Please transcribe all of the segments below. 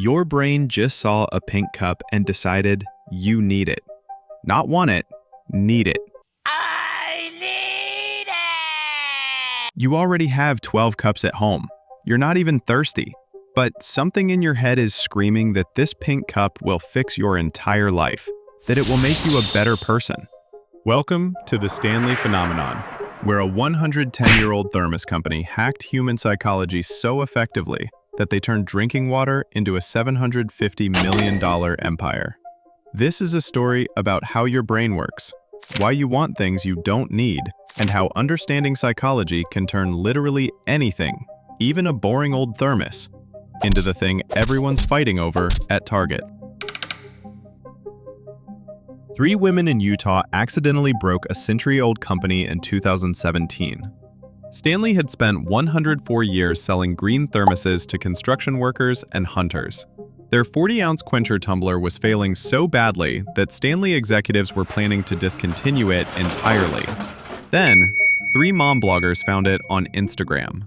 Your brain just saw a pink cup and decided you need it. Not want it, need it. I need it! You already have 12 cups at home. You're not even thirsty. But something in your head is screaming that this pink cup will fix your entire life, that it will make you a better person. Welcome to the Stanley phenomenon, where a 110-year-old thermos company hacked human psychology so effectively that they turned drinking water into a $750 million empire. This is a story about how your brain works, why you want things you don't need, and how understanding psychology can turn literally anything, even a boring old thermos, into the thing everyone's fighting over at Target. 3 women in Utah accidentally broke a century-old company in 2017. Stanley had spent 104 years selling green thermoses to construction workers and hunters. Their 40-ounce quencher tumbler was failing so badly that Stanley executives were planning to discontinue it entirely. Then, 3 mom bloggers found it on Instagram.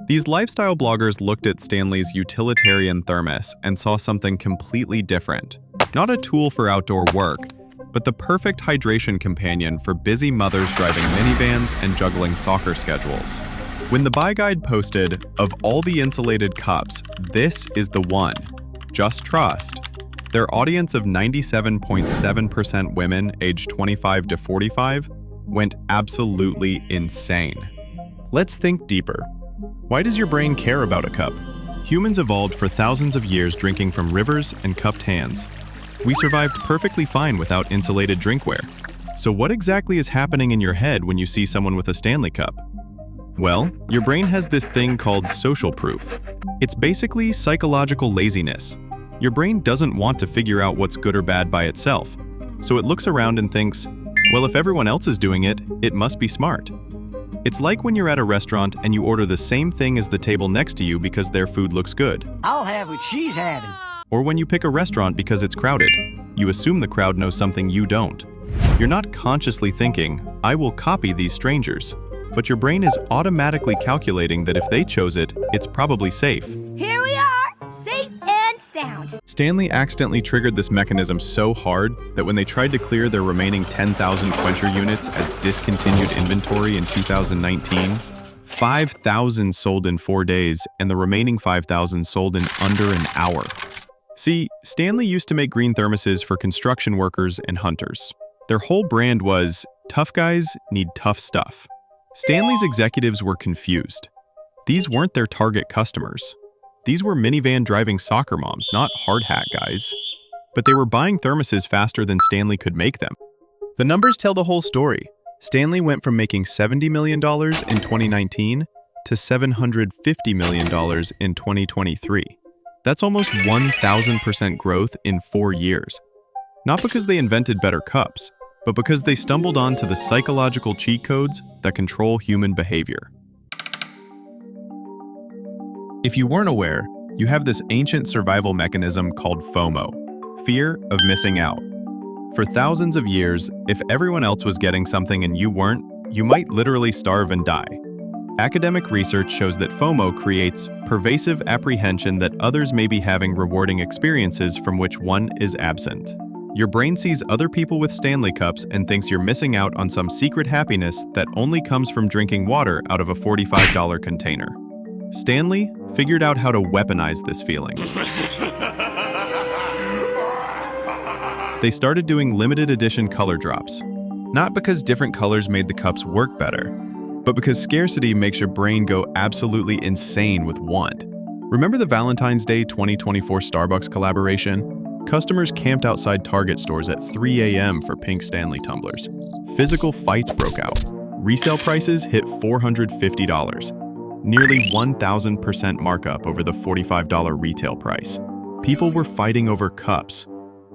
These lifestyle bloggers looked at Stanley's utilitarian thermos and saw something completely different. Not a tool for outdoor work, but the perfect hydration companion for busy mothers driving minivans and juggling soccer schedules. When the buy guide posted, "Of all the insulated cups, this is the one. Just trust," their audience of 97.7% women aged 25 to 45 went absolutely insane. Let's think deeper. Why does your brain care about a cup? Humans evolved for thousands of years drinking from rivers and cupped hands. We survived perfectly fine without insulated drinkware. So what exactly is happening in your head when you see someone with a Stanley cup? Well, your brain has this thing called social proof. It's basically psychological laziness. Your brain doesn't want to figure out what's good or bad by itself. So it looks around and thinks, well, if everyone else is doing it, it must be smart. It's like when you're at a restaurant and you order the same thing as the table next to you because their food looks good. I'll have what she's having. Or when you pick a restaurant because it's crowded. You assume the crowd knows something you don't. You're not consciously thinking, I will copy these strangers. But your brain is automatically calculating that if they chose it, it's probably safe. Here we are, safe and sound. Stanley accidentally triggered this mechanism so hard that when they tried to clear their remaining 10,000 quencher units as discontinued inventory in 2019, 5,000 sold in 4 days and the remaining 5,000 sold in under an hour. See, Stanley used to make green thermoses for construction workers and hunters. Their whole brand was, tough guys need tough stuff. Stanley's executives were confused. These weren't their target customers. These were minivan driving soccer moms, not hard hat guys. But they were buying thermoses faster than Stanley could make them. The numbers tell the whole story. Stanley went from making $70 million in 2019 to $750 million in 2023. That's almost 1,000% growth in 4 years. Not because they invented better cups, but because they stumbled onto the psychological cheat codes that control human behavior. If you weren't aware, you have this ancient survival mechanism called FOMO, fear of missing out. For thousands of years, if everyone else was getting something and you weren't, you might literally starve and die. Academic research shows that FOMO creates pervasive apprehension that others may be having rewarding experiences from which one is absent. Your brain sees other people with Stanley cups and thinks you're missing out on some secret happiness that only comes from drinking water out of a $45 container. Stanley figured out how to weaponize this feeling. They started doing limited edition color drops, not because different colors made the cups work better, but because scarcity makes your brain go absolutely insane with want. Remember the Valentine's Day 2024 Starbucks collaboration? Customers camped outside Target stores at 3 a.m. for pink Stanley tumblers. Physical fights broke out. Resale prices hit $450, nearly 1,000% markup over the $45 retail price. People were fighting over cups.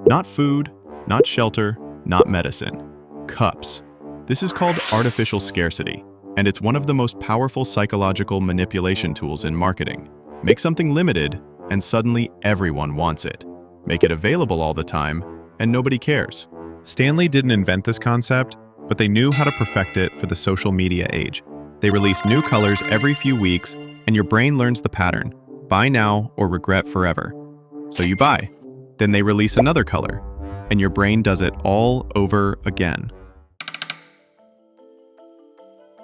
Not food, not shelter, not medicine. Cups. This is called artificial scarcity. And it's one of the most powerful psychological manipulation tools in marketing. Make something limited, and suddenly everyone wants it. Make it available all the time, and nobody cares. Stanley didn't invent this concept, but they knew how to perfect it for the social media age. They release new colors every few weeks, and your brain learns the pattern. Buy now or regret forever. So you buy. Then they release another color, and your brain does it all over again.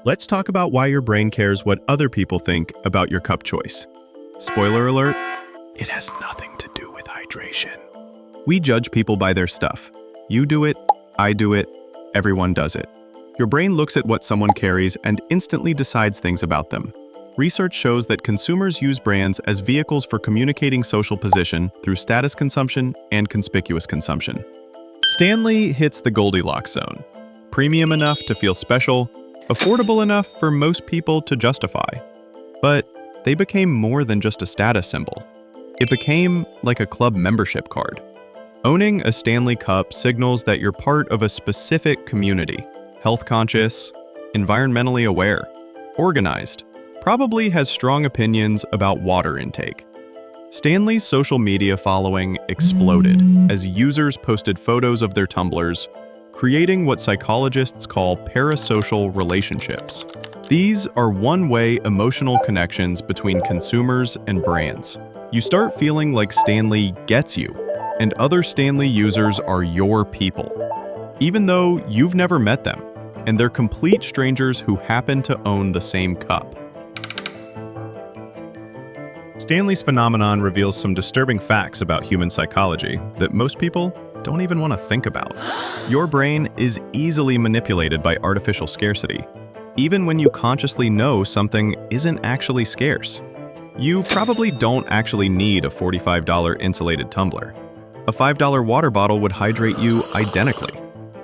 Let's talk about why your brain cares what other people think about your cup choice. Spoiler alert, it has nothing to do with hydration. We judge people by their stuff. You do it, I do it, everyone does it. Your brain looks at what someone carries and instantly decides things about them. Research shows that consumers use brands as vehicles for communicating social position through status consumption and conspicuous consumption. Stanley hits the Goldilocks zone. Premium enough to feel special, affordable enough for most people to justify. But they became more than just a status symbol. It became like a club membership card. Owning a Stanley cup signals that you're part of a specific community, health-conscious, environmentally aware, organized, probably has strong opinions about water intake. Stanley's social media following exploded as users posted photos of their tumblers, creating what psychologists call parasocial relationships. These are one-way emotional connections between consumers and brands. You start feeling like Stanley gets you, and other Stanley users are your people, even though you've never met them, and they're complete strangers who happen to own the same cup. Stanley's phenomenon reveals some disturbing facts about human psychology that most people don't even want to think about. Your brain is easily manipulated by artificial scarcity, even when you consciously know something isn't actually scarce. You probably don't actually need a $45 insulated tumbler. A $5 water bottle would hydrate you identically.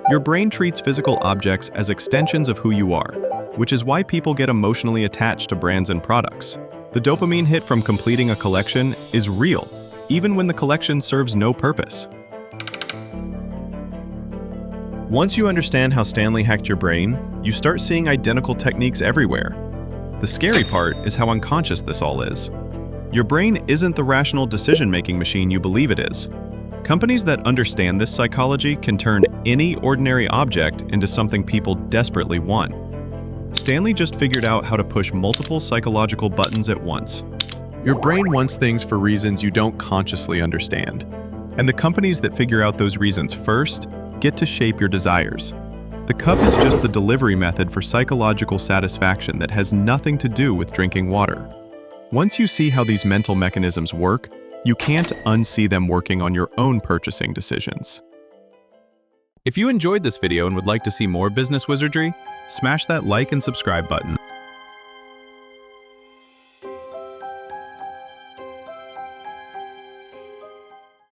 Your brain treats physical objects as extensions of who you are, which is why people get emotionally attached to brands and products. The dopamine hit from completing a collection is real, even when the collection serves no purpose. Once you understand how Stanley hacked your brain, you start seeing identical techniques everywhere. The scary part is how unconscious this all is. Your brain isn't the rational decision-making machine you believe it is. Companies that understand this psychology can turn any ordinary object into something people desperately want. Stanley just figured out how to push multiple psychological buttons at once. Your brain wants things for reasons you don't consciously understand. And the companies that figure out those reasons first get to shape your desires. The cup is just the delivery method for psychological satisfaction that has nothing to do with drinking water. Once you see how these mental mechanisms work, you can't unsee them working on your own purchasing decisions. If you enjoyed this video and would like to see more business wizardry, smash that like and subscribe button.